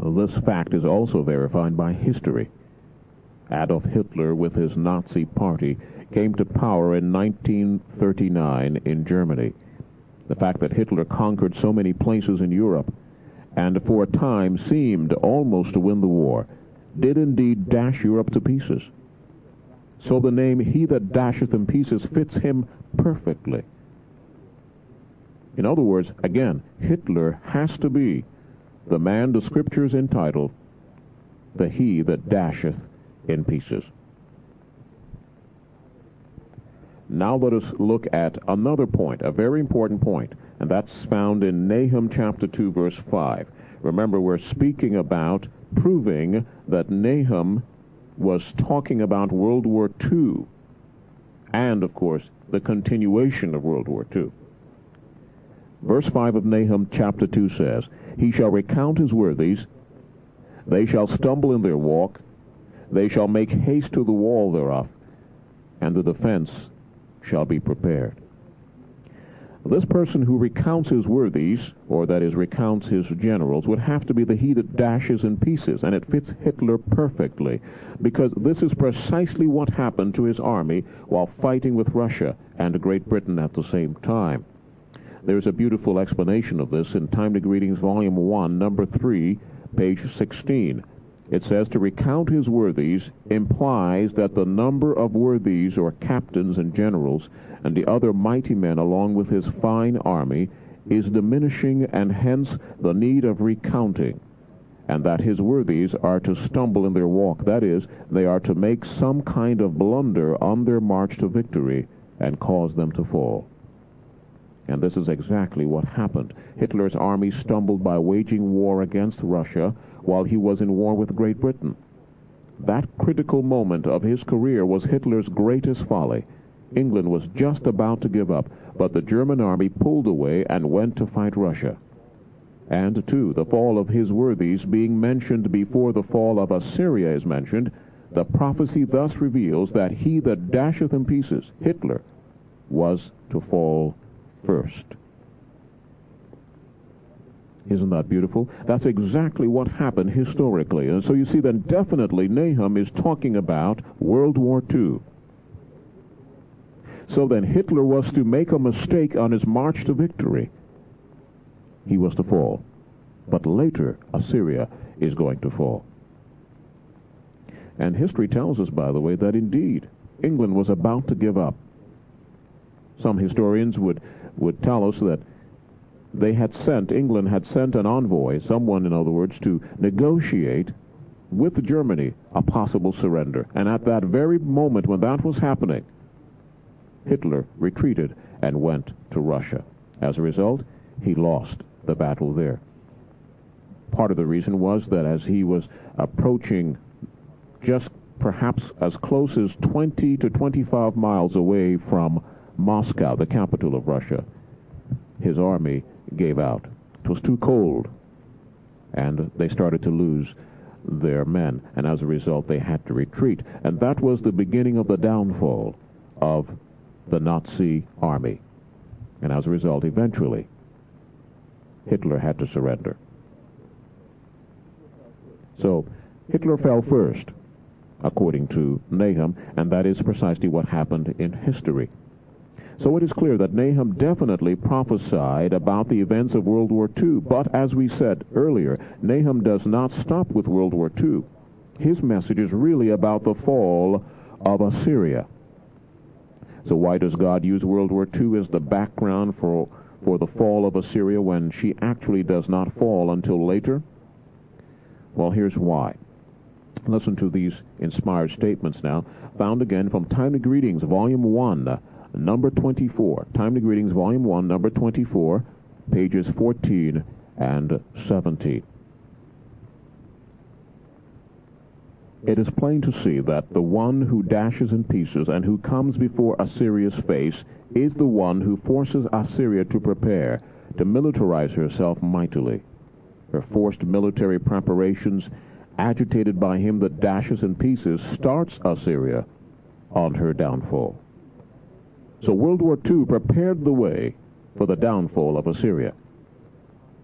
This fact is also verified by history. Adolf Hitler, with his Nazi party, came to power in 1939 in Germany. The fact that Hitler conquered so many places in Europe and for a time seemed almost to win the war did indeed dash Europe to pieces. So the name "He that dasheth in pieces" fits him perfectly. In other words, again, Hitler has to be the man the Scriptures entitle the "He that dasheth in pieces." Now let us look at another point, a very important point, and that's found in Nahum chapter 2, verse 5. Remember, we're speaking about proving that Nahum was talking about World War II and, of course, the continuation of World War II. Verse 5 of Nahum chapter 2 says, "He shall recount his worthies, they shall stumble in their walk, they shall make haste to the wall thereof, and the defense shall be prepared." This person who recounts his worthies, or that is, recounts his generals, would have to be the "he that dashes in pieces," and it fits Hitler perfectly, because this is precisely what happened to his army while fighting with Russia and Great Britain at the same time. There's a beautiful explanation of this in Timely Greetings, Volume 1, Number 3, page 16. It says, "To recount his worthies implies that the number of worthies, or captains and generals, and the other mighty men along with his fine army is diminishing, and hence the need of recounting, and that his worthies are to stumble in their walk. That is, they are to make some kind of blunder on their march to victory and cause them to fall." And this is exactly what happened. Hitler's army stumbled by waging war against Russia while he was in war with Great Britain. That critical moment of his career was Hitler's greatest folly. England was just about to give up, but the German army pulled away and went to fight Russia. And, too, the fall of his worthies being mentioned before the fall of Assyria is mentioned, the prophecy thus reveals that he that dasheth in pieces, Hitler, was to fall first. Isn't that beautiful? That's exactly what happened historically. And so you see then definitely Nahum is talking about World War II. So then Hitler was to make a mistake on his march to victory. He was to fall. But later Assyria is going to fall. And history tells us, by the way, that indeed England was about to give up. Some historians would tell us that England had sent an envoy, someone, in other words, to negotiate with Germany a possible surrender. And at that very moment when that was happening, Hitler retreated and went to Russia. As a result, he lost the battle there. Part of the reason was that as he was approaching just perhaps as close as 20 to 25 miles away from Moscow, the capital of Russia, his army gave out. It was too cold, and they started to lose their men, and as a result they had to retreat. And that was the beginning of the downfall of the Nazi army. And as a result, eventually, Hitler had to surrender. So Hitler fell first, according to Nahum, and that is precisely what happened in history. So it is clear that Nahum definitely prophesied about the events of World War II. But as we said earlier, Nahum does not stop with World War II. His message is really about the fall of Assyria. So why does God use World War II as the background for the fall of Assyria when she actually does not fall until later? Well, here's why. Listen to these inspired statements now, found again from Timely Greetings, Volume 1, Number 24. Timely Greetings, Volume 1, Number 24, pages 14 and 17. It is plain to see that the one who dashes in pieces and who comes before Assyria's face is the one who forces Assyria to prepare to militarize herself mightily. Her forced military preparations, agitated by him that dashes in pieces, starts Assyria on her downfall. So World War II prepared the way for the downfall of Assyria.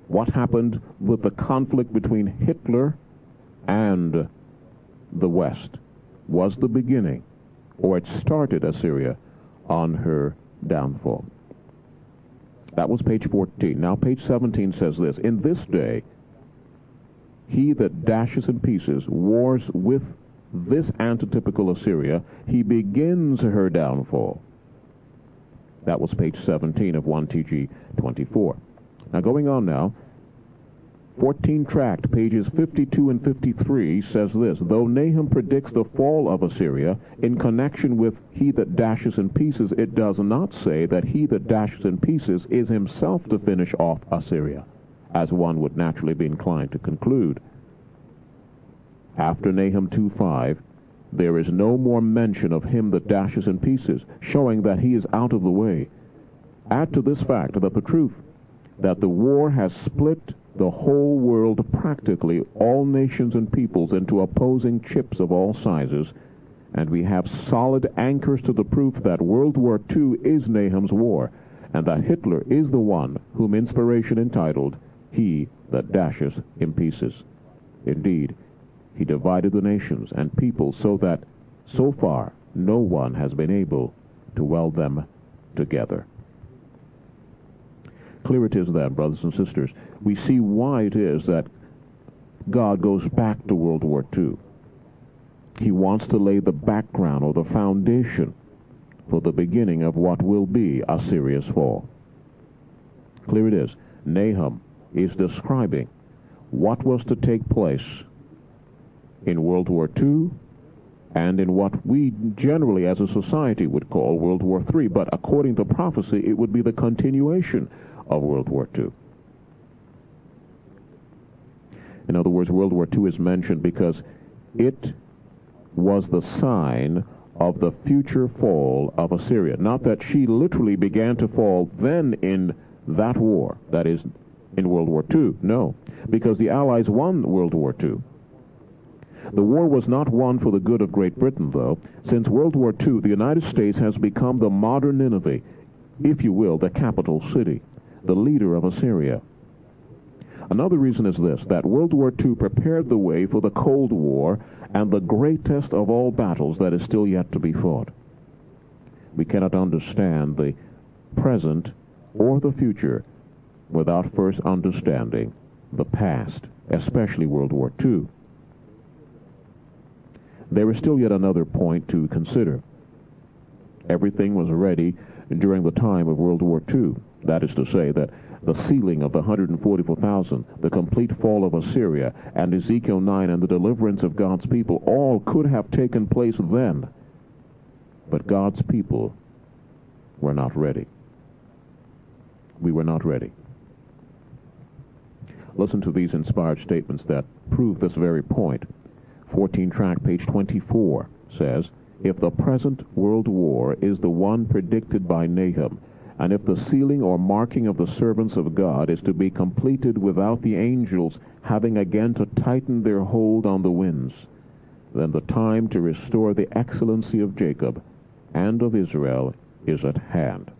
What happened with the conflict between Hitler and the West was the beginning, or it started Assyria on her downfall. That was page 14. Now page 17 says this: in this day, he that dashes in pieces wars with this antitypical Assyria, he begins her downfall. That was page 17 of 1TG 24. Now going on now, 14 tract, pages 52 and 53 says this: though Nahum predicts the fall of Assyria in connection with he that dashes in pieces, it does not say that he that dashes in pieces is himself to finish off Assyria, as one would naturally be inclined to conclude. After Nahum 2:5, there is no more mention of him that dashes in pieces, showing that he is out of the way. Add to this fact that the truth that the war has split the whole world, practically all nations and peoples, into opposing chips of all sizes, and we have solid anchors to the proof that World War II is Nahum's war, and that Hitler is the one whom inspiration entitled, he that dashes in pieces. Indeed, he divided the nations and peoples so that, so far, no one has been able to weld them together. Clear it is then, brothers and sisters, we see why it is that God goes back to World War II. He wants to lay the background or the foundation for the beginning of what will be Assyria's fall. Clear it is. Nahum is describing what was to take place in World War II and in what we generally as a society would call World War III. But according to prophecy, it would be the continuation of World War II. In other words, World War II is mentioned because it was the sign of the future fall of Assyria. Not that she literally began to fall then in that war, that is, in World War II. No, because the Allies won World War II. The war was not won for the good of Great Britain, though. Since World War II, the United States has become the modern Nineveh, if you will, the capital city, the leader of Assyria. Another reason is this, that World War II prepared the way for the Cold War and the greatest of all battles that is still yet to be fought. We cannot understand the present or the future without first understanding the past, especially World War II. There is still yet another point to consider. Everything was ready during the time of World War II. That is to say that the sealing of the 144,000, the complete fall of Assyria, and Ezekiel 9 and the deliverance of God's people all could have taken place then. But God's people were not ready. We were not ready. Listen to these inspired statements that prove this very point. 14 track, page 24 says, if the present world war is the one predicted by Nahum, and if the sealing or marking of the servants of God is to be completed without the angels having again to tighten their hold on the winds, then the time to restore the excellency of Jacob and of Israel is at hand.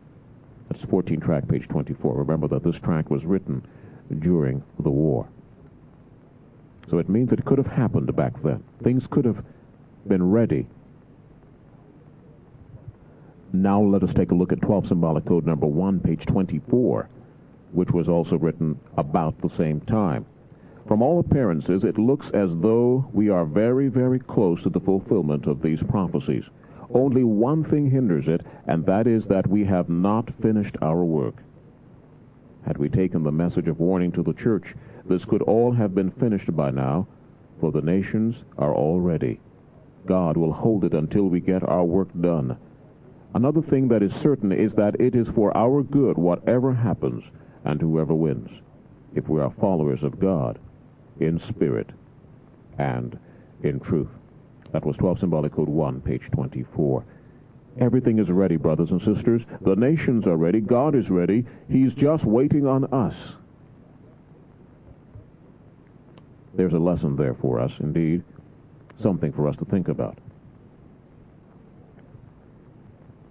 That's 14 track, page 24. Remember that this track was written during the war. So it means it could have happened back then. Things could have been ready. Now let us take a look at 12 symbolic code number 1, page 24, which was also written about the same time. From all appearances, it looks as though we are very, very close to the fulfillment of these prophecies. Only one thing hinders it, and that is that we have not finished our work. Had we taken the message of warning to the church, this could all have been finished by now, for the nations are all ready. God will hold it until we get our work done. Another thing that is certain is that it is for our good whatever happens and whoever wins, if we are followers of God in spirit and in truth. That was 12 symbolic code 1, page 24. Everything is ready, brothers and sisters. The nations are ready. God is ready. He's just waiting on us. There's a lesson there for us, indeed, something for us to think about.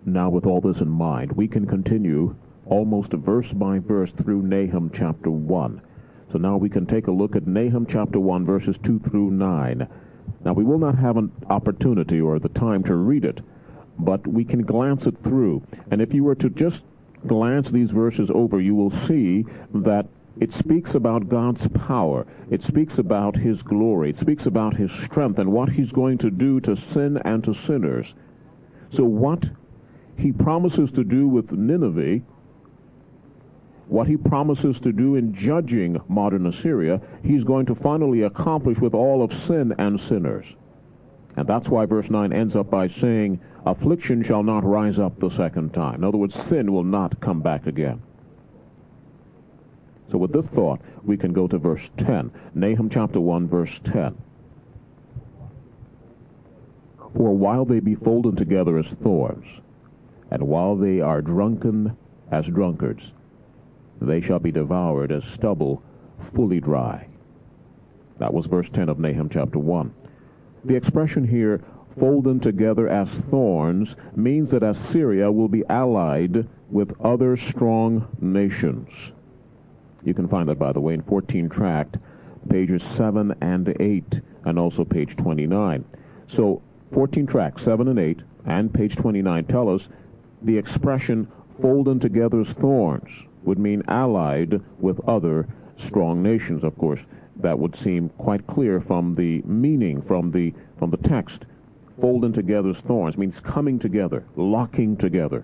Now, with all this in mind, we can continue almost verse by verse through Nahum chapter 1. So now we can take a look at Nahum chapter 1, verses 2 through 9. Now, we will not have an opportunity or the time to read it, but we can glance it through. And if you were to just glance these verses over, you will see that it speaks about God's power. It speaks about His glory. It speaks about His strength and what He's going to do to sin and to sinners. So what He promises to do with Nineveh, what He promises to do in judging modern Assyria, He's going to finally accomplish with all of sin and sinners. And that's why verse 9 ends up by saying, affliction shall not rise up the second time. In other words, sin will not come back again. So with this thought, we can go to verse 10. Nahum chapter 1, verse 10. For while they be folded together as thorns, and while they are drunken as drunkards, they shall be devoured as stubble fully dry. That was verse 10 of Nahum chapter 1. The expression here, folded together as thorns, means that Assyria will be allied with other strong nations. You can find that, by the way, in 14 tract, pages 7 and 8, and also page 29. So 14 tract, 7 and 8, and page 29 tell us the expression folded together as thorns would mean allied with other strong nations. Of course, that would seem quite clear from the meaning, from the text. Folded together as thorns means coming together, locking together,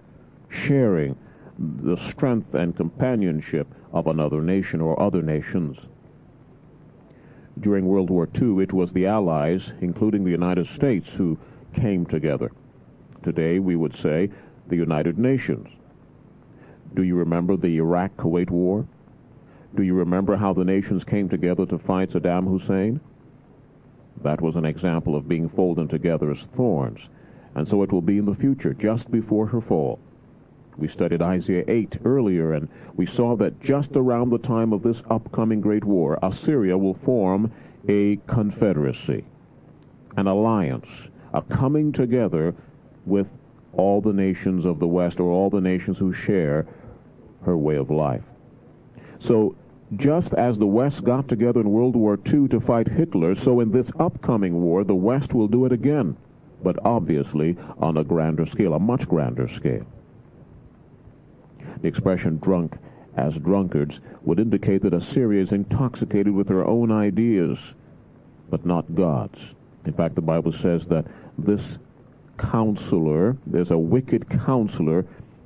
sharing the strength and companionship of another nation or other nations. During World War II, it was the Allies, including the United States, who came together. Today, we would say the United Nations. Do you remember the Iraq-Kuwait War? Do you remember how the nations came together to fight Saddam Hussein? That was an example of being folded together as thorns. And so it will be in the future, just before her fall. We studied Isaiah 8 earlier, and we saw that just around the time of this upcoming great war, Assyria will form a confederacy, an alliance, a coming together with all the nations of the West, or all the nations who share her way of life. So just as the West got together in World War II to fight Hitler, so in this upcoming war, the West will do it again, but obviously on a grander scale, a much grander scale. The expression drunk as drunkards would indicate that Assyria is intoxicated with her own ideas, but not God's. In fact, the Bible says that this counselor, there's a wicked counselor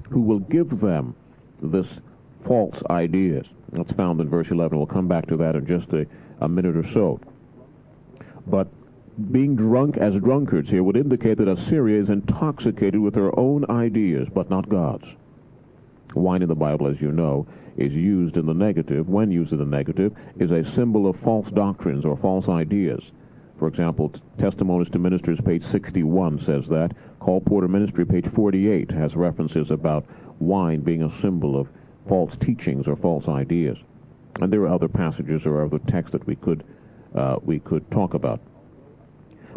who will give them this false ideas. That's found in verse 11. We'll come back to that in just a minute or so. But being drunk as drunkards here would indicate that Assyria is intoxicated with her own ideas, but not God's. Wine in the Bible, as you know, is used in the negative. When used in the negative, is a symbol of false doctrines or false ideas. For example, Testimonies to Ministers, page 61 says that. Call Porter Ministry, page 48, has references about wine being a symbol of false teachings or false ideas. And there are other passages or other texts that we could talk about.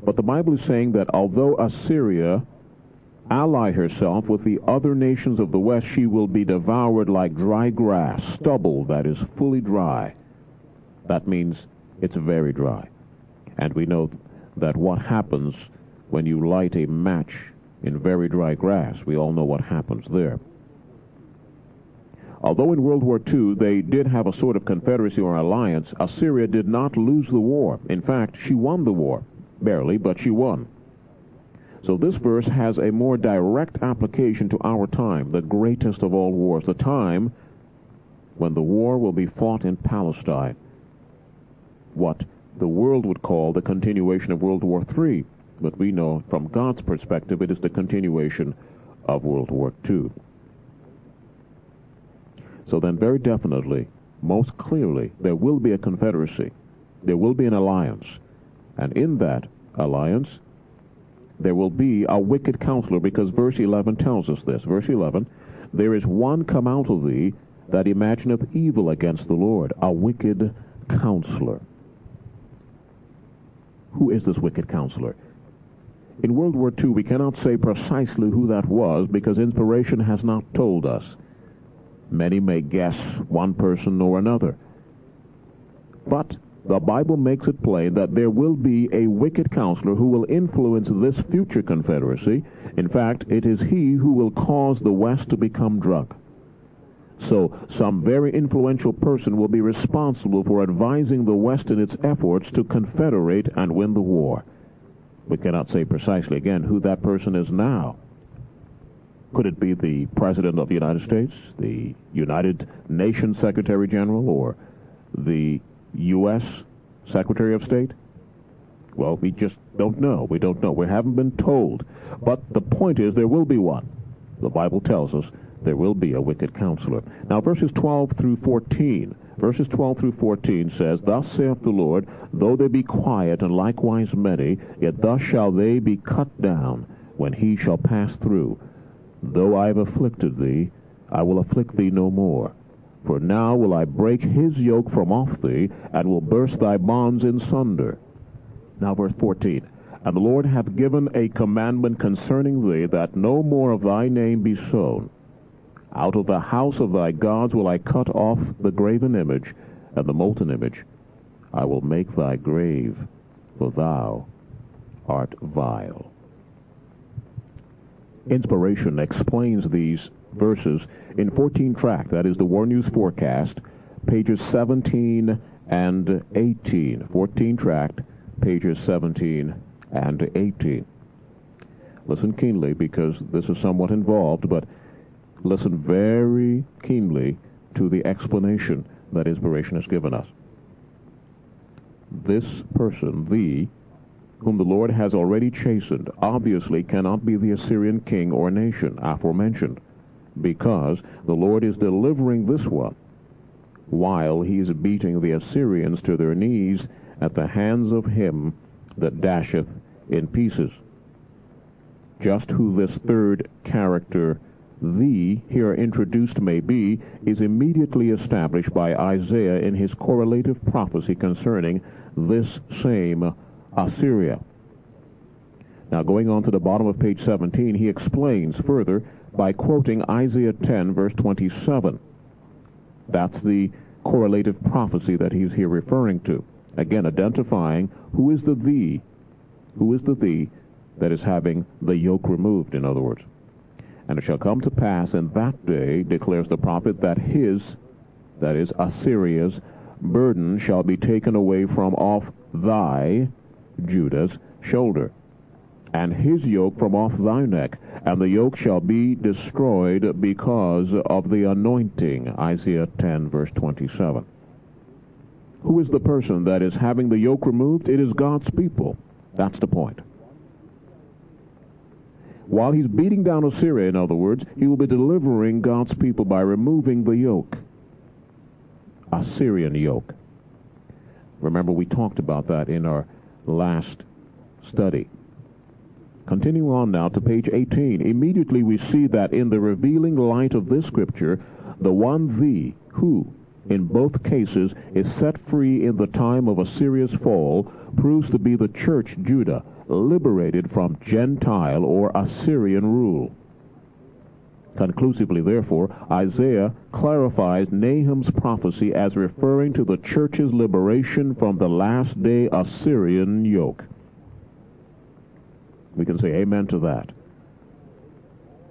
But the Bible is saying that although Assyria ally herself with the other nations of the West, she will be devoured like dry grass, stubble that is fully dry. That means it's very dry. And we know that what happens when you light a match in very dry grass, we all know what happens there. Although in World War II they did have a sort of confederacy or alliance, Assyria did not lose the war. In fact, she won the war. Barely, but she won. So this verse has a more direct application to our time, the greatest of all wars, the time when the war will be fought in Palestine, what the world would call the continuation of World War III. But we know from God's perspective it is the continuation of World War II. So then very definitely, most clearly, there will be a confederacy. There will be an alliance. And in that alliance, there will be a wicked counselor, because verse 11 tells us this. Verse 11, there is one come out of thee that imagineth evil against the Lord, a wicked counselor. Who is this wicked counselor? In World War II, we cannot say precisely who that was, because inspiration has not told us. Many may guess one person or another. But the Bible makes it plain that there will be a wicked counselor who will influence this future confederacy. In fact, it is he who will cause the West to become drunk. So some very influential person will be responsible for advising the West in its efforts to confederate and win the war. We cannot say precisely, again, who that person is now. Could it be the President of the United States, the United Nations Secretary General, or the U.S. Secretary of State? Well, we just don't know. We don't know. We haven't been told. But the point is, there will be one. The Bible tells us there will be a wicked counselor. Now, verses 12 through 14. Verses 12 through 14 says, Thus saith the Lord, though they be quiet and likewise many, yet thus shall they be cut down when he shall pass through. Though I have afflicted thee, I will afflict thee no more. For now will I break his yoke from off thee, and will burst thy bonds in sunder. Now verse 14. And the Lord hath given a commandment concerning thee, that no more of thy name be sown. Out of the house of thy gods will I cut off the graven image, and the molten image. I will make thy grave, for thou art vile. Inspiration explains these verses in 14 track, that is the War News Forecast, pages 17 and 18. 14 track, pages 17 and 18. Listen keenly, because this is somewhat involved, but listen very keenly to the explanation that inspiration has given us. This person, thee, whom the Lord has already chastened, obviously cannot be the Assyrian king or nation aforementioned, because the Lord is delivering this one while he is beating the Assyrians to their knees at the hands of him that dasheth in pieces. Just who this third character, thee, here introduced may be, is immediately established by Isaiah in his correlative prophecy concerning this same Assyria. Now, going on to the bottom of page 17, he explains further by quoting Isaiah 10, verse 27. That's the correlative prophecy that he's here referring to. Again, identifying who is the thee that is having the yoke removed, in other words. And it shall come to pass in that day, declares the prophet, that his, that is Assyria's, burden shall be taken away from off thy, Judah's, shoulder, and his yoke from off thy neck, and the yoke shall be destroyed because of the anointing. Isaiah 10, verse 27. Who is the person that is having the yoke removed? It is God's people. That's the point. While he's beating down Assyria, in other words, he will be delivering God's people by removing the yoke. Assyrian yoke. Remember, we talked about that in our last study. Continue on now to page 18. Immediately we see that in the revealing light of this scripture, the one thee, who, in both cases, is set free in the time of Assyria's fall, proves to be the church Judah, liberated from Gentile or Assyrian rule. Conclusively, therefore, Isaiah clarifies Nahum's prophecy as referring to the church's liberation from the last day Assyrian yoke. We can say amen to that.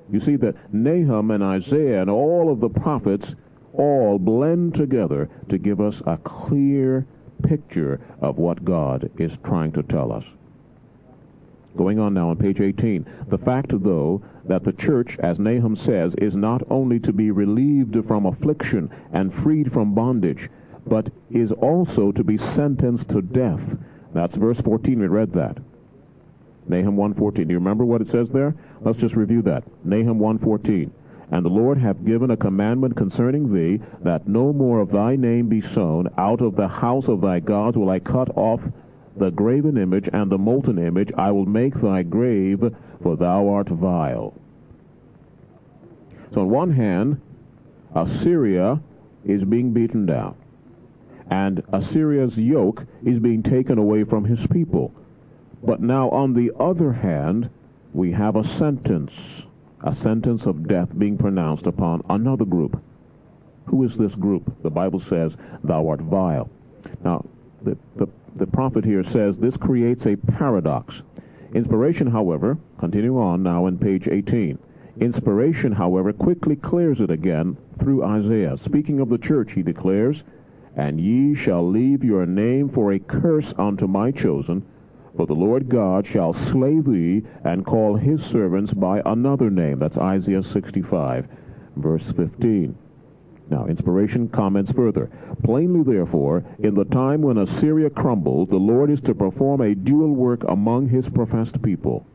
You see that Nahum and Isaiah and all of the prophets all blend together to give us a clear picture of what God is trying to tell us. Going on now on page 18. The fact, though, that the church, as Nahum says, is not only to be relieved from affliction and freed from bondage, but is also to be sentenced to death. That's verse 14. We read that. Nahum 1:14. Do you remember what it says there? Let's just review that. Nahum 1:14. And the Lord hath given a commandment concerning thee, that no more of thy name be sown. Out of the house of thy gods will I cut off the graven image and the molten image. I will make thy grave, for thou art vile. So on one hand, Assyria is being beaten down, and Assyria's yoke is being taken away from his people. But now on the other hand, we have a sentence of death being pronounced upon another group. Who is this group? The Bible says, thou art vile. Now, the prophet here says this creates a paradox. Inspiration, however, continue on now in page 18. Inspiration, however, quickly clears it again through Isaiah. Speaking of the church, he declares, "And ye shall leave your name for a curse unto my chosen, for the Lord God shall slay thee, and call his servants by another name." That's Isaiah 65, verse 15. Now, inspiration comments further. "Plainly, therefore, in the time when Assyria crumbles, the Lord is to perform a dual work among his professed people,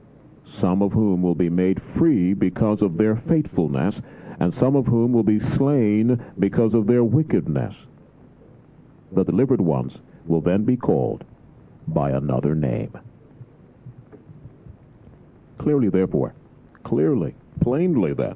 some of whom will be made free because of their faithfulness, and some of whom will be slain because of their wickedness. The delivered ones will then be called by another name." Clearly, therefore, plainly then,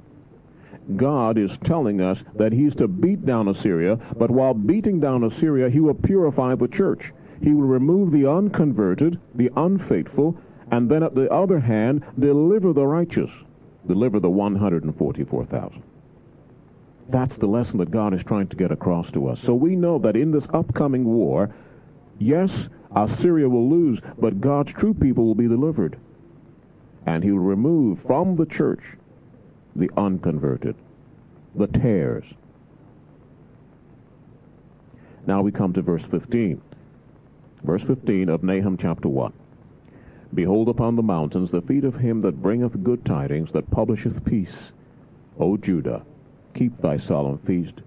God is telling us that he's to beat down Assyria, but while beating down Assyria, he will purify the church. He will remove the unconverted, the unfaithful, and then, at the other hand, deliver the righteous, deliver the 144,000. That's the lesson that God is trying to get across to us. So we know that in this upcoming war, yes, Assyria will lose, but God's true people will be delivered. And he will remove from the church the unconverted, the tares. Now we come to verse 15. Verse 15 of Nahum chapter 1. "Behold upon the mountains the feet of him that bringeth good tidings, that publisheth peace. O Judah, keep thy solemn feast,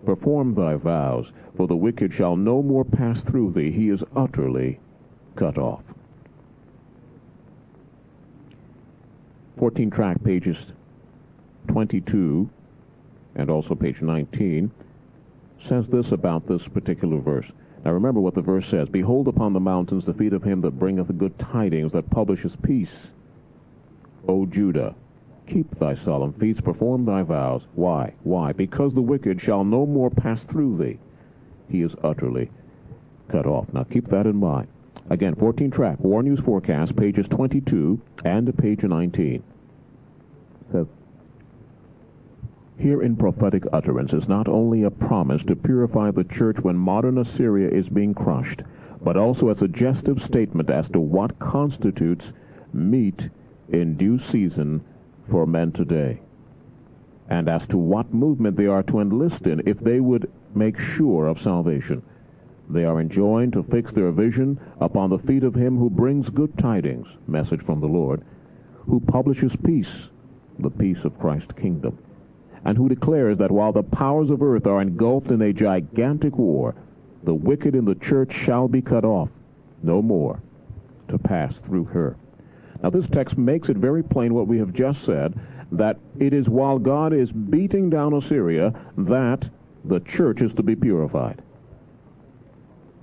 perform thy vows, for the wicked shall no more pass through thee, he is utterly cut off." 14 track pages 22 and also page 19 says this about this particular verse. Now remember what the verse says. "Behold upon the mountains the feet of him that bringeth good tidings, that publisheth peace. O Judah, keep thy solemn feasts, perform thy vows." Why? Why? "Because the wicked shall no more pass through thee. He is utterly cut off." Now keep that in mind. Again, 14 track, War News Forecast, pages 22 and page 19. It says, "Here in prophetic utterance is not only a promise to purify the church when modern Assyria is being crushed, but also a suggestive statement as to what constitutes meat in due season for men today, and as to what movement they are to enlist in if they would make sure of salvation. They are enjoined to fix their vision upon the feet of him who brings good tidings," message from the Lord, "who publishes peace," the peace of Christ's kingdom, "and who declares that while the powers of earth are engulfed in a gigantic war, the wicked in the church shall be cut off, no more to pass through her." Now this text makes it very plain what we have just said, that it is while God is beating down Assyria that the church is to be purified.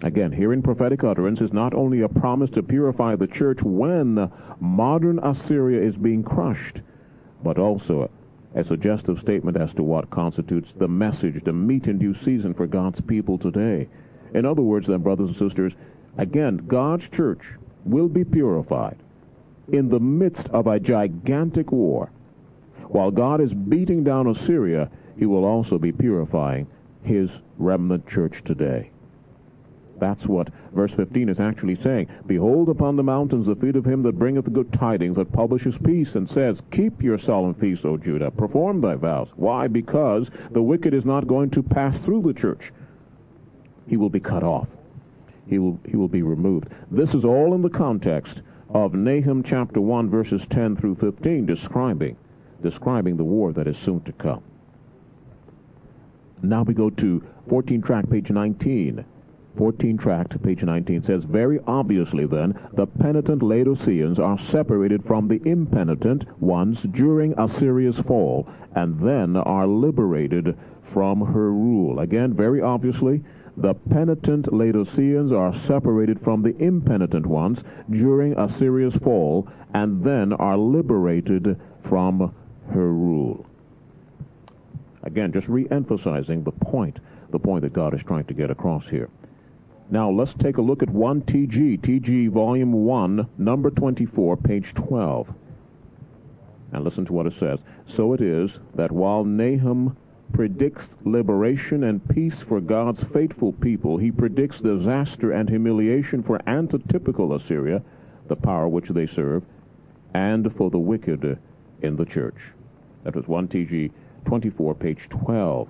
Again, here in prophetic utterance is not only a promise to purify the church when modern Assyria is being crushed, but also a suggestive statement as to what constitutes the message, the meat in due season for God's people today. In other words, then, brothers and sisters, again, God's church will be purified in the midst of a gigantic war. While God is beating down Assyria, he will also be purifying his remnant church today. That's what verse 15 is actually saying. "Behold upon the mountains the feet of him that bringeth good tidings, that publishes peace," and says, "Keep your solemn feasts, O Judah, perform thy vows." Why? Because the wicked is not going to pass through the church. He will be cut off. He will be removed. This is all in the context of Nahum chapter 1, verses 10 through 15, describing the war that is soon to come. Now we go to 14 track, page 19. 14 tract, page 19 says, "Very obviously then, the penitent Laodiceans are separated from the impenitent ones during Assyria's fall, and then are liberated from her rule." Again, very obviously, the penitent Laodiceans are separated from the impenitent ones during Assyria's fall, and then are liberated from her rule. Again, just re-emphasizing the point that God is trying to get across here. Now, let's take a look at 1 TG Volume 1, number 24, page 12. And listen to what it says. "So it is that while Nahum predicts liberation and peace for God's faithful people. He predicts disaster and humiliation for antitypical Assyria, the power which they serve, and for the wicked in the church. That was 1 TG 24, page 12.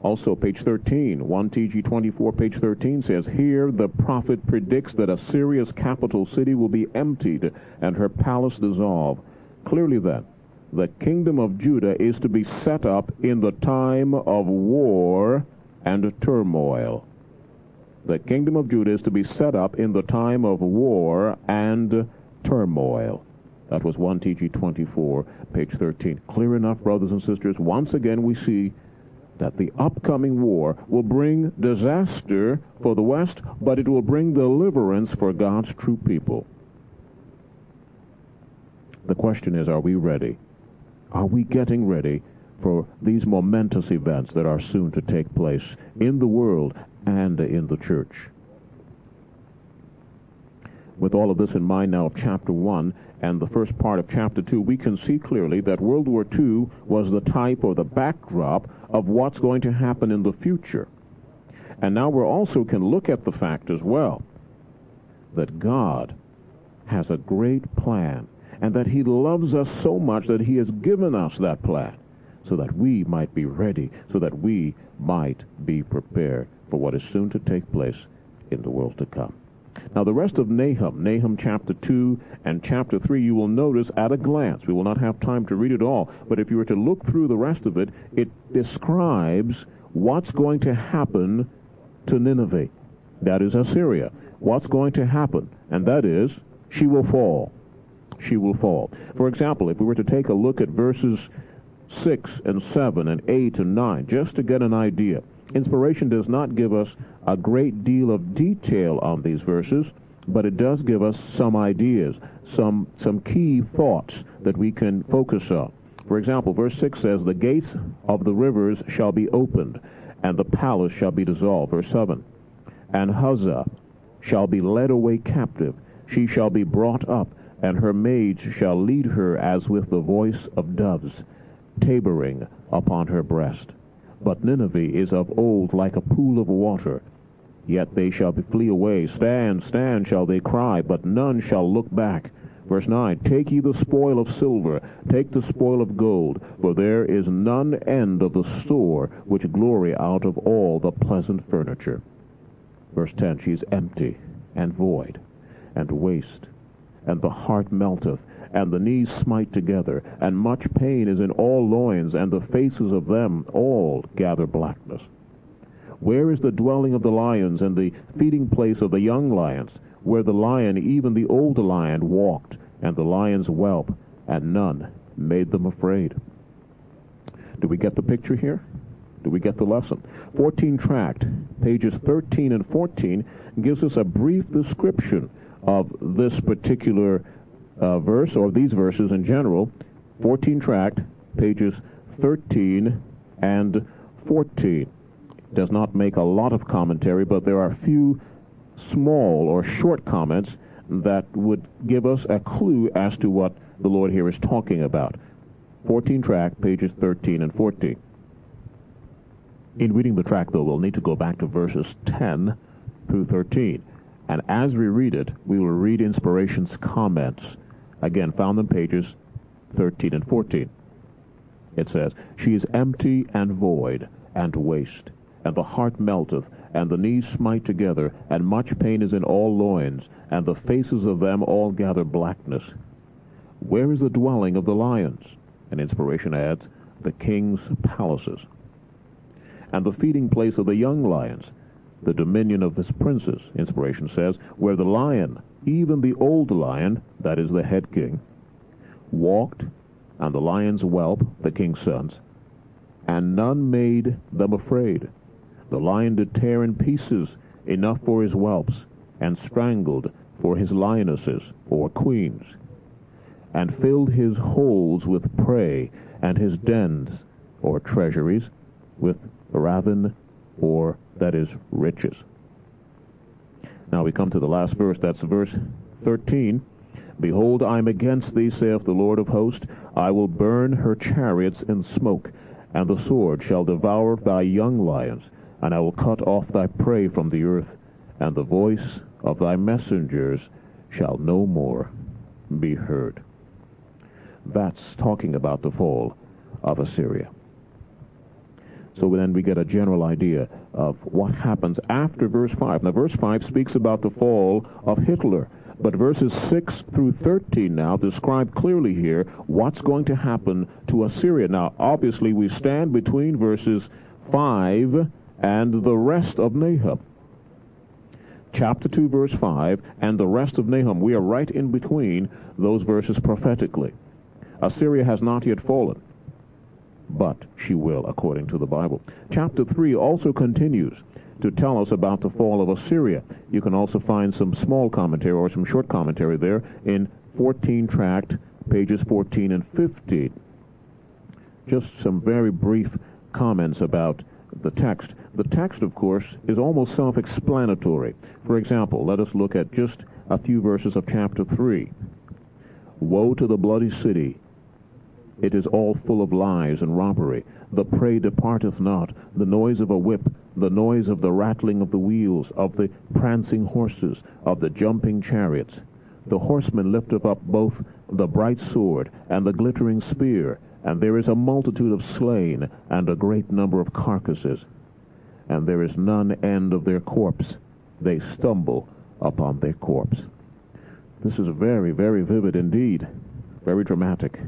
Also, page 13, 1 TG 24, page 13 says, here the prophet predicts that Assyria's capital city will be emptied and her palace dissolved. Clearly then, the kingdom of Judah is to be set up in the time of war and turmoil. The kingdom of Judah is to be set up in the time of war and turmoil. That was 1 TG 24, page 13. Clear enough, brothers and sisters. Once again, we see that the upcoming war will bring disaster for the West, but it will bring deliverance for God's true people. The question is, are we ready? Are we getting ready for these momentous events that are soon to take place in the world and in the church? With all of this in mind now of chapter 1 and the first part of chapter 2, we can see clearly that World War II was the type or the backdrop of what's going to happen in the future. And now we also can look at the fact as well that God has a great plan, and that He loves us so much that He has given us that plan so that we might be ready, so that we might be prepared for what is soon to take place in the world to come. Now, the rest of Nahum chapter 2 and chapter 3, you will notice at a glance. We will not have time to read it all, but if you were to look through the rest of it, it describes what's going to happen to Nineveh. That is Assyria. What's going to happen, and that is, she will fall. She will fall. For example, if we were to take a look at verses 6 and 7 and 8 and 9, just to get an idea. Inspiration does not give us a great deal of detail on these verses, but it does give us some ideas, some key thoughts that we can focus on. For example, verse 6 says, the gates of the rivers shall be opened, and the palace shall be dissolved. Verse 7, and Huzzah shall be led away captive. She shall be brought up, and her maids shall lead her as with the voice of doves, tabering upon her breast. But Nineveh is of old like a pool of water. Yet they shall flee away. Stand, stand, shall they cry, but none shall look back. Verse 9, take ye the spoil of silver, take the spoil of gold, for there is none end of the store which glory out of all the pleasant furniture. Verse 10, she is empty and void and waste, and the heart melteth, and the knees smite together, and much pain is in all loins, and the faces of them all gather blackness. Where is the dwelling of the lions, and the feeding place of the young lions, where the lion, even the old lion, walked, and the lions whelp, and none made them afraid? Do we get the picture here? Do we get the lesson? 14 tract, pages 13 and 14, gives us a brief description of this particular verse, or these verses in general. 14 tract, pages 13 and 14. Does not make a lot of commentary, but there are a few small or short comments that would give us a clue as to what the Lord here is talking about. 14 tract, pages 13 and 14. In reading the tract, though, we'll need to go back to verses 10 through 13. And as we read it, we will read Inspiration's comments, again found on pages 13 and 14. It says, she is empty and void and waste, and the heart melteth, and the knees smite together, and much pain is in all loins, and the faces of them all gather blackness. Where is the dwelling of the lions? And Inspiration adds, the king's palaces. And the feeding place of the young lions, the dominion of his princes. Inspiration says, where the lion, even the old lion, that is the head king, walked, and the lions whelp, the king's sons, and none made them afraid. The lion did tear in pieces enough for his whelps, and strangled for his lionesses, or queens, and filled his holes with prey, and his dens, or treasuries, with ravin, or, that is, riches. Now we come to the last verse. That's verse 13. Behold, I am against thee, saith the Lord of hosts. I will burn her chariots in smoke, and the sword shall devour thy young lions, and I will cut off thy prey from the earth, and the voice of thy messengers shall no more be heard. That's talking about the fall of Assyria. So then we get a general idea of what happens after verse 5. Now, verse 5 speaks about the fall of Hitler, but verses 6 through 13 now describe clearly here what's going to happen to Assyria. Now, obviously, we stand between verses 5 and the rest of Nahum. Chapter 2, verse 5, and the rest of Nahum. We are right in between those verses prophetically. Assyria has not yet fallen, but she will, according to the Bible. Chapter 3 also continues to tell us about the fall of Assyria. You can also find some small commentary or some short commentary there in 14 tract, pages 14 and 15. Just some very brief comments about the text. The text, of course, is almost self-explanatory. For example, let us look at just a few verses of chapter 3. Woe to the bloody city! It is all full of lies and robbery. The prey departeth not, the noise of a whip, the noise of the rattling of the wheels, of the prancing horses, of the jumping chariots. The horsemen lifteth up both the bright sword and the glittering spear, and there is a multitude of slain, and a great number of carcasses. And there is none end of their corpse. They stumble upon their corpse. This is very, very vivid indeed, very dramatic,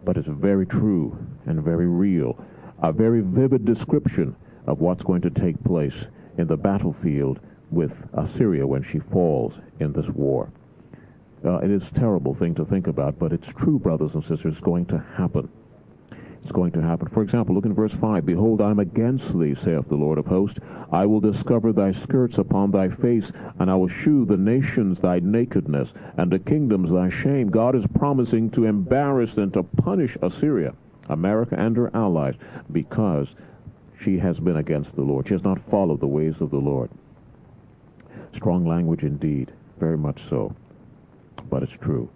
but it's very true and very real. A very vivid description of what's going to take place in the battlefield with Assyria when she falls in this war. It is a terrible thing to think about, but it's true, brothers and sisters. It's going to happen. It's going to happen. For example, look in verse 5. Behold, I am against thee, saith the Lord of hosts. I will discover thy skirts upon thy face, and I will shew the nations thy nakedness, and the kingdoms thy shame. God is promising to embarrass and to punish Assyria, America and her allies, because she has been against the Lord. She has not followed the ways of the Lord. Strong language indeed, very much so. But it's true.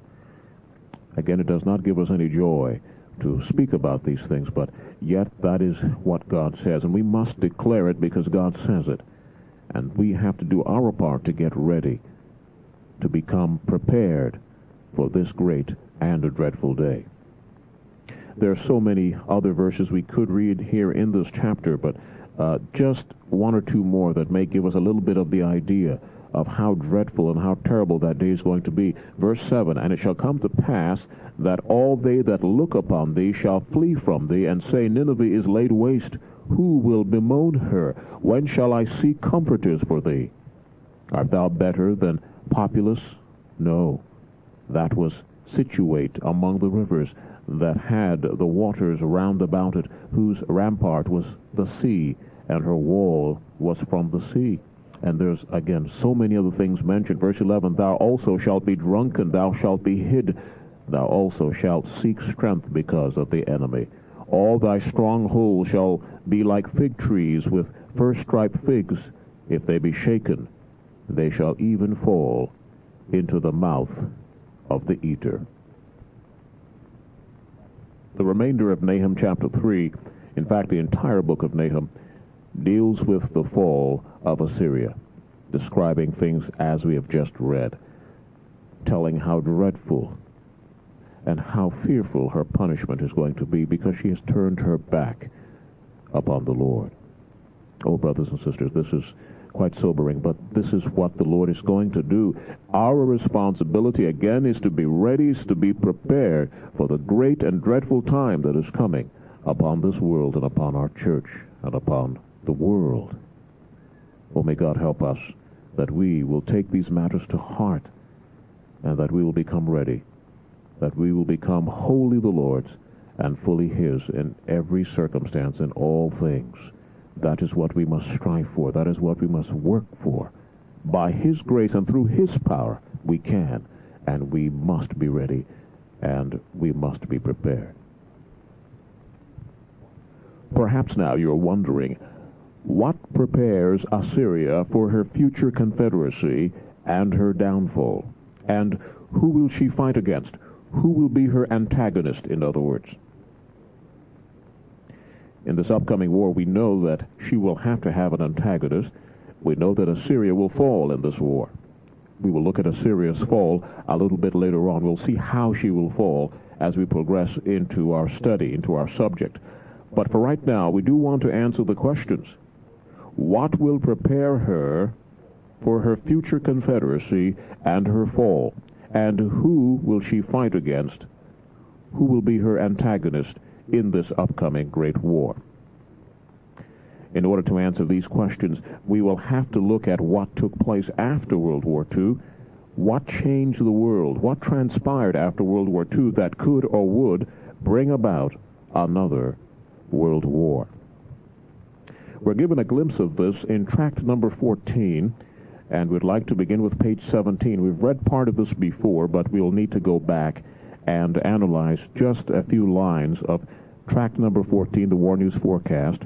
Again, it does not give us any joy to speak about these things, but yet that is what God says, and we must declare it because God says it. And we have to do our part to get ready, to become prepared for this great and a dreadful day. There are so many other verses we could read here in this chapter, but just one or two more that may give us a little bit of the idea of how dreadful and how terrible that day is going to be. Verse 7, and it shall come to pass that all they that look upon thee shall flee from thee, and say, Nineveh is laid waste. Who will bemoan her? When shall I see comforters for thee? Art thou better than Populus? No, that was situate among the rivers that had the waters round about it, whose rampart was the sea, and her wall was from the sea. And there's, again, so many other things mentioned. Verse 11, thou also shalt be drunken, thou shalt be hid, thou also shalt seek strength because of the enemy. All thy strongholds shall be like fig trees with first-ripe figs. If they be shaken, they shall even fall into the mouth of the eater. The remainder of Nahum chapter 3, in fact, the entire book of Nahum, deals with the fall of Assyria, describing things as we have just read, telling how dreadful and how fearful her punishment is going to be because she has turned her back upon the Lord. Oh, brothers and sisters, this is quite sobering, but this is what the Lord is going to do. Our responsibility, again, is to be ready, is to be prepared for the great and dreadful time that is coming upon this world and upon our church and upon the world. Oh, may God help us that we will take these matters to heart and that we will become ready, that we will become wholly the Lord's and fully His in every circumstance, in all things. That is what we must strive for. That is what we must work for. By His grace and through His power, we can, and we must be ready, and we must be prepared. Perhaps now you're wondering, what prepares Assyria for her future confederacy and her downfall? And who will she fight against? Who will be her antagonist, in other words? in this upcoming war, we know that she will have to have an antagonist. We know that Assyria will fall in this war. We will look at Assyria's fall a little bit later on. We'll see how she will fall as we progress into our study, into our subject. But for right now, we do want to answer the questions. What will prepare her for her future confederacy and her fall? And who will she fight against? Who will be her antagonist in this upcoming great war? In order to answer these questions, we will have to look at what took place after World War II. What changed the world? What transpired after World War II that could or would bring about another world war? We're given a glimpse of this in tract number 14, and we'd like to begin with page 17. We've read part of this before, but we'll need to go back and analyze just a few lines of tract number 14, the War News Forecast,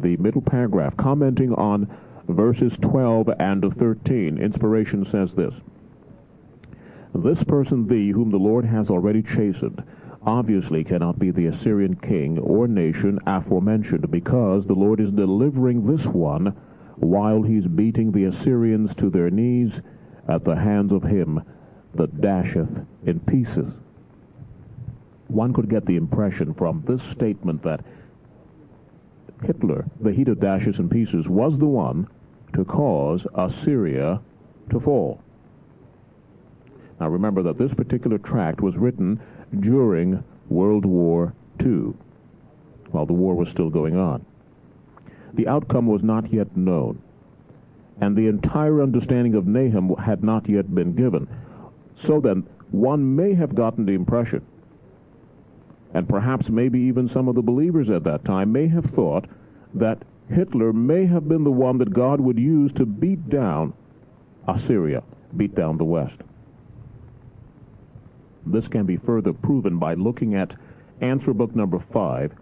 the middle paragraph, commenting on verses 12 and 13. Inspiration says this: "This person, thee, whom the Lord has already chastened, obviously cannot be the Assyrian king or nation aforementioned, because the Lord is delivering this one while he's beating the Assyrians to their knees at the hands of him that dasheth in pieces." One could get the impression from this statement that Hitler, the he that dashes in pieces, was the one to cause Assyria to fall. Now remember that this particular tract was written during World War II, while the war was still going on. The outcome was not yet known, and the entire understanding of Nahum had not yet been given. So then, one may have gotten the impression, and perhaps maybe even some of the believers at that time may have thought, that Hitler may have been the one that God would use to beat down Assyria, beat down the West. This can be further proven by looking at Answer Book number 5,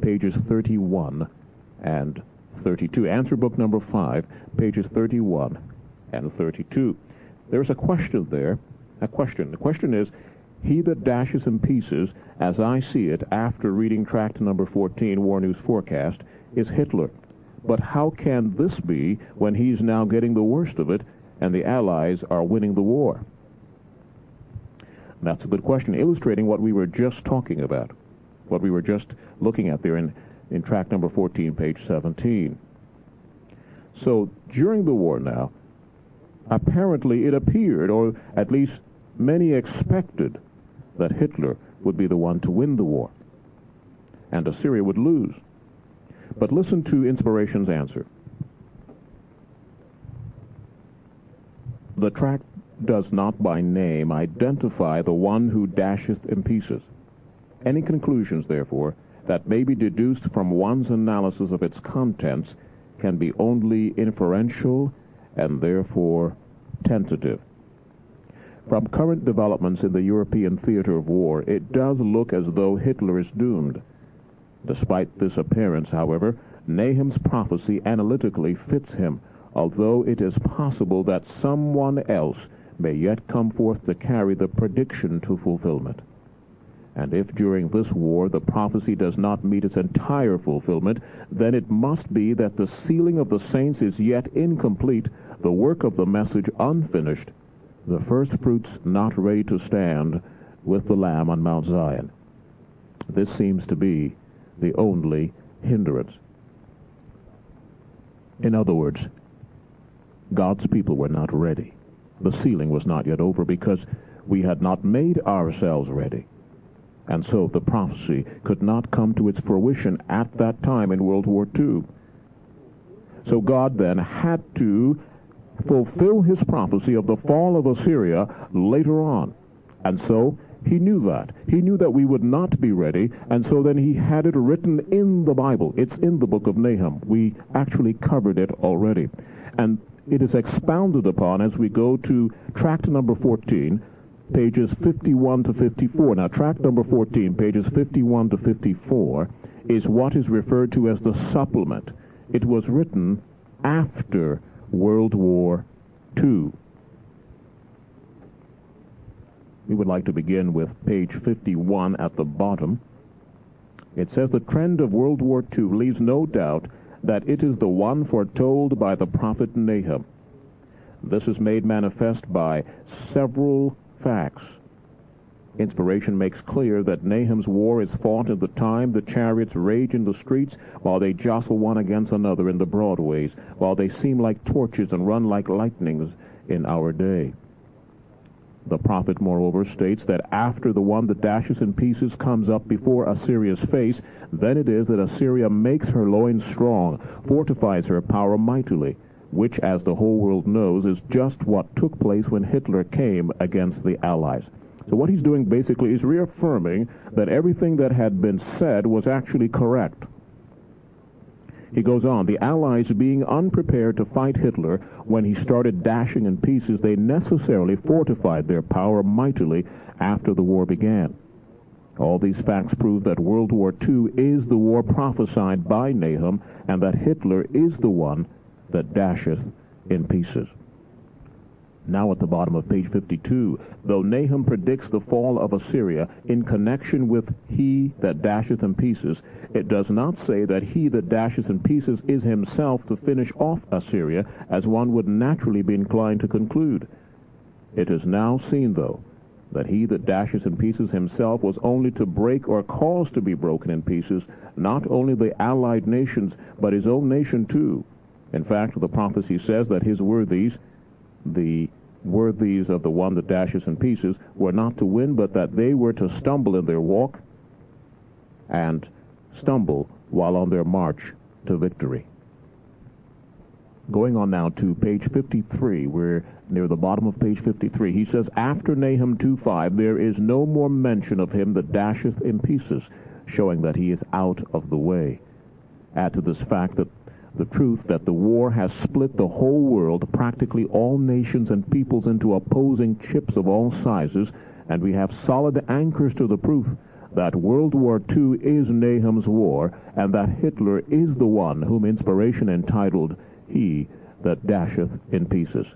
pages 31 and 32. Answer Book number 5, pages 31 and 32. There's a question there, a question. The question is, he that dashes in pieces, as I see it after reading tract number 14, War News Forecast, is Hitler. But how can this be when he's now getting the worst of it and the Allies are winning the war? That's a good question, illustrating what we were just talking about, what we were just looking at there in tract number 14, page 17. So during the war now, apparently it appeared, or at least many expected, that Hitler would be the one to win the war, and Assyria would lose. But listen to Inspiration's answer. The tract does not by name identify the one who dasheth in pieces. Any conclusions, therefore, that may be deduced from one's analysis of its contents can be only inferential and therefore tentative. From current developments in the European theater of war, it does look as though Hitler is doomed. Despite this appearance, however, Nahum's prophecy analytically fits him, although it is possible that someone else may yet come forth to carry the prediction to fulfillment. And if during this war the prophecy does not meet its entire fulfillment, then it must be that the sealing of the saints is yet incomplete, the work of the message unfinished, the first fruits not ready to stand with the Lamb on Mount Zion. This seems to be the only hindrance. In other words, God's people were not ready. The sealing was not yet over because we had not made ourselves ready. And so the prophecy could not come to its fruition at that time in World War II. So God then had to fulfill his prophecy of the fall of Assyria later on. And so he knew that. He knew that we would not be ready, and so then he had it written in the Bible. It's in the book of Nahum. We actually covered it already. And it is expounded upon as we go to tract number 14, pages 51 to 54. Now, tract number 14, pages 51 to 54, is what is referred to as the supplement. It was written after World War II. We would like to begin with page 51 at the bottom. It says the trend of World War II leaves no doubt that it is the one foretold by the prophet Nahum. This is made manifest by several facts. Inspiration makes clear that Nahum's war is fought in the time the chariots rage in the streets, while they jostle one against another in the broadways, while they seem like torches and run like lightnings in our day. The prophet, moreover, states that after the one that dashes in pieces comes up before Assyria's face, then it is that Assyria makes her loins strong, fortifies her power mightily, which, as the whole world knows, is just what took place when Hitler came against the Allies. So what he's doing basically is reaffirming that everything that had been said was actually correct. He goes on, the Allies being unprepared to fight Hitler when he started dashing in pieces, they necessarily fortified their power mightily after the war began. All these facts prove that World War II is the war prophesied by Nahum, and that Hitler is the one that dasheth in pieces. Now at the bottom of page 52, though Nahum predicts the fall of Assyria in connection with he that dasheth in pieces, it does not say that he that dashes in pieces is himself to finish off Assyria, as one would naturally be inclined to conclude. It is now seen, though, that he that dashes in pieces himself was only to break or cause to be broken in pieces, not only the allied nations, but his own nation too. In fact, the prophecy says that his worthies, the worthies of the one that dashes in pieces, were not to win, but that they were to stumble in their walk and stumble while on their march to victory. Going on now to page 53, we're near the bottom of page 53. He says, after Nahum 2:5, there is no more mention of him that dasheth in pieces, showing that he is out of the way. Add to this fact that the truth that the war has split the whole world, practically all nations and peoples, into opposing chips of all sizes, and we have solid anchors to the proof that World War II is Nahum's war, and that Hitler is the one whom inspiration entitled, he that dasheth in pieces.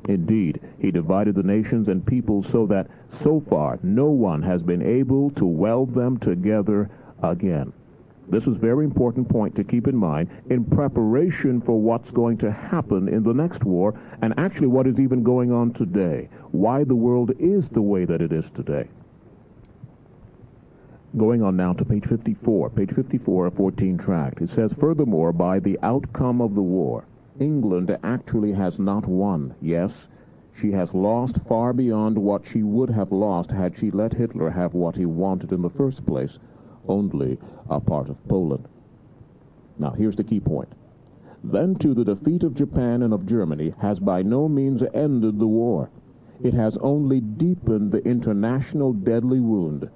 Indeed, he divided the nations and peoples so that so far no one has been able to weld them together again. This is a very important point to keep in mind in preparation for what's going to happen in the next war, and actually what is even going on today, why the world is the way that it is today. Going on now to page 54, a 14 tract. It says, furthermore, by the outcome of the war, England actually has not won. Yes, she has lost far beyond what she would have lost had she let Hitler have what he wanted in the first place, only a part of Poland. Now, here's the key point. Then, too, the defeat of Japan and of Germany has by no means ended the war. It has only deepened the international deadly wound.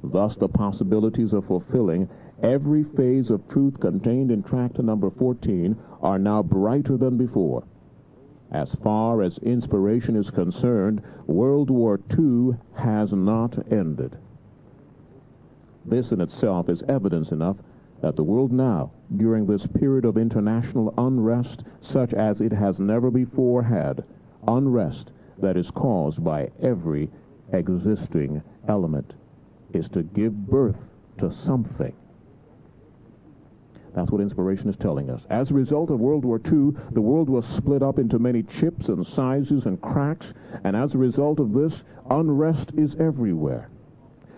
Thus, the possibilities of fulfilling every phase of truth contained in tract number 14 are now brighter than before. As far as inspiration is concerned, World War II has not ended. This in itself is evidence enough that the world now, during this period of international unrest such as it has never before had, unrest that is caused by every existing element, is to give birth to something. That's what inspiration is telling us. As a result of World War II, the world was split up into many chips and sizes and cracks, and as a result of this, unrest is everywhere.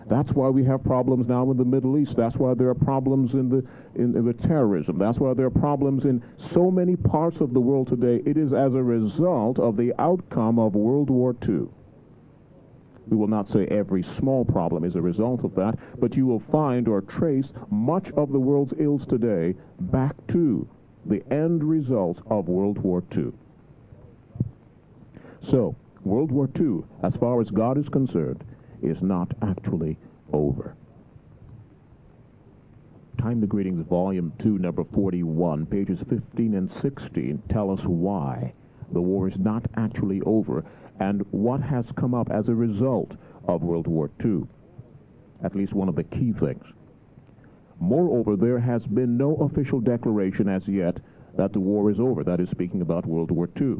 That's why we have problems now in the Middle East. That's why there are problems in the terrorism. That's why there are problems in so many parts of the world today. It is as a result of the outcome of World War II. We will not say every small problem is a result of that, but you will find or trace much of the world's ills today back to the end result of World War II. So, World War II, as far as God is concerned, is not actually over. Time to Greetings, Volume 2, number 41, pages 15 and 16 tell us why the war is not actually over and what has come up as a result of World War II. At least one of the key things. Moreover, there has been no official declaration as yet that the war is over. That is speaking about World War II.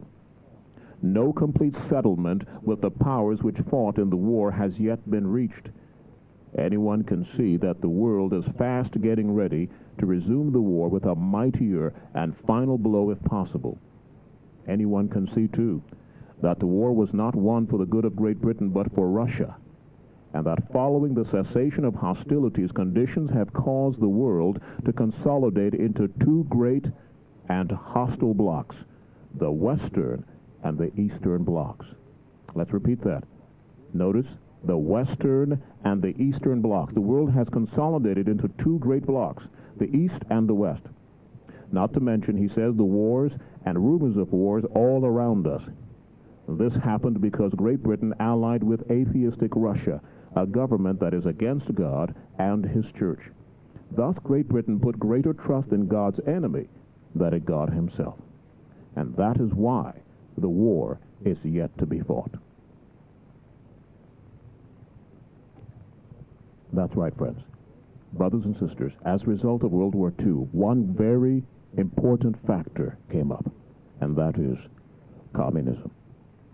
No complete settlement with the powers which fought in the war has yet been reached. anyone can see that the world is fast getting ready to resume the war with a mightier and final blow if possible. Anyone can see, too, that the war was not won for the good of Great Britain but for Russia, and that following the cessation of hostilities, conditions have caused the world to consolidate into two great and hostile blocs, the Western and the Eastern blocs. Let's repeat that. Notice, the Western and the Eastern blocs. The world has consolidated into two great blocs, the East and the West. Not to mention, he says, the wars and rumors of wars all around us. This happened because Great Britain allied with atheistic Russia, a government that is against God and his church. Thus, Great Britain put greater trust in God's enemy than in God himself. And that is why the war is yet to be fought. That's right, friends. Brothers and sisters, as a result of World War II, one very important factor came up, and that is communism.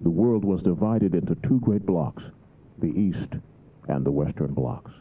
The world was divided into two great blocs, the East and the Western blocs.